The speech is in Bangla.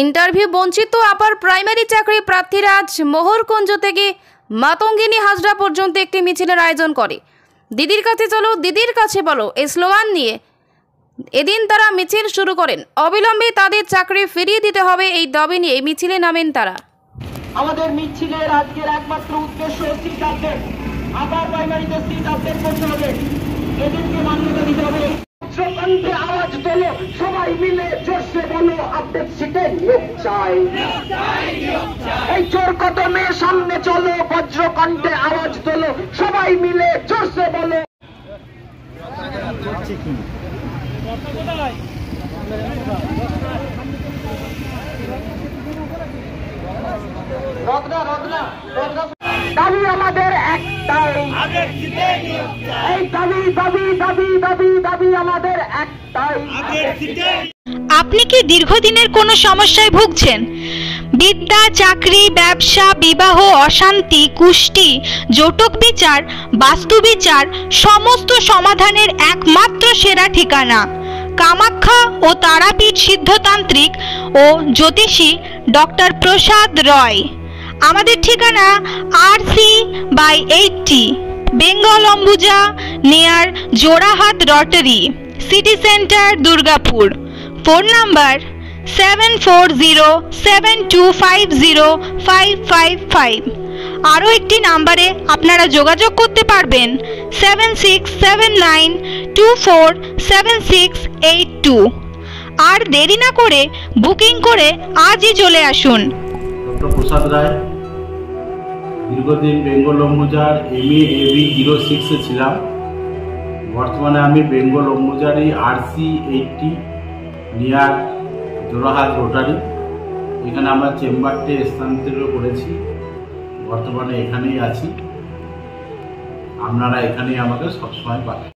ইন্টারভিউ বঞ্চিত আপার প্রাইমারি চাকরি প্রার্থীরা আজ মোহরকুঞ্জ থেকে মাতঙ্গিনী হাজরা পর্যন্ত একটি মিছিলের আয়োজন করে। দিদির কাছে চলো, দিদির কাছে বলো এই স্লোগান নিয়ে এদিন তারা মিছিল শুরু করেন। অবিলম্বে তাদের চাকরি ফিরিয়ে দিতে হবে এই দাবি নিয়ে মিছিলে নামেন তারা। আমাদের মিছিলের আজকের একমাত্র উদ্দেশ্য সিট আপডেট, আপার প্রাইমারিতে সিট আপডেট করতে হবে, এদেরকে মান্যতা দিতে হবে। কণ্ঠে আওয়াজ তোলো, সবাই মিলে জোরসে বলো আপডেট সিটে নিয়োগ চাই। এই চোর কদমে সামনে চলো, বজ্র কণ্ঠে আওয়াজ তোলো, সবাই মিলে জোরসে বলো। দাবি আমাদের একটাই, এই দাবি দাবি দাবি দাবি দাবি আমাদের একটাই। আপনি কি দীর্ঘদিনের কোনো সমস্যায় ভুগছেন? বিদ্যা, চাকরি, ব্যবসা, বিবাহ, অশান্তি, কুষ্টি, জটক বিচার, বাস্তু বিচার সমস্ত সমাধানের একমাত্র সেরা ঠিকানা কামাখ্যা ও তারাপীঠ সিদ্ধতান্ত্রিক ও জ্যোতিষী ডক্টর প্রসাদ রয়। আমাদের ঠিকানা RC/80 Bengal Ambuja near Jorhat Rotary, city centre, Durgapur. Phone number 7407250555। আরও একটি নাম্বারে আপনারা যোগাযোগ করতে পারবেন 7679247682। আর দেরি না করে বুকিং করে আজই চলে আসুন। ডক্টর প্রসাদ রায়, দীর্ঘদিন বেঙ্গল অম্বুজার MA/AB 06 ছিলাম। বর্তমানে আমি বেঙ্গল অম্বুজারি RC/80 নিয়ার জোড়াহাট রোটারি, এখানে আমরা চেম্বারটি স্থানান্তরিত করেছি। বর্তমানে এখানেই আছি, আপনারা এখানেই আমাকে সবসময় পাবেন।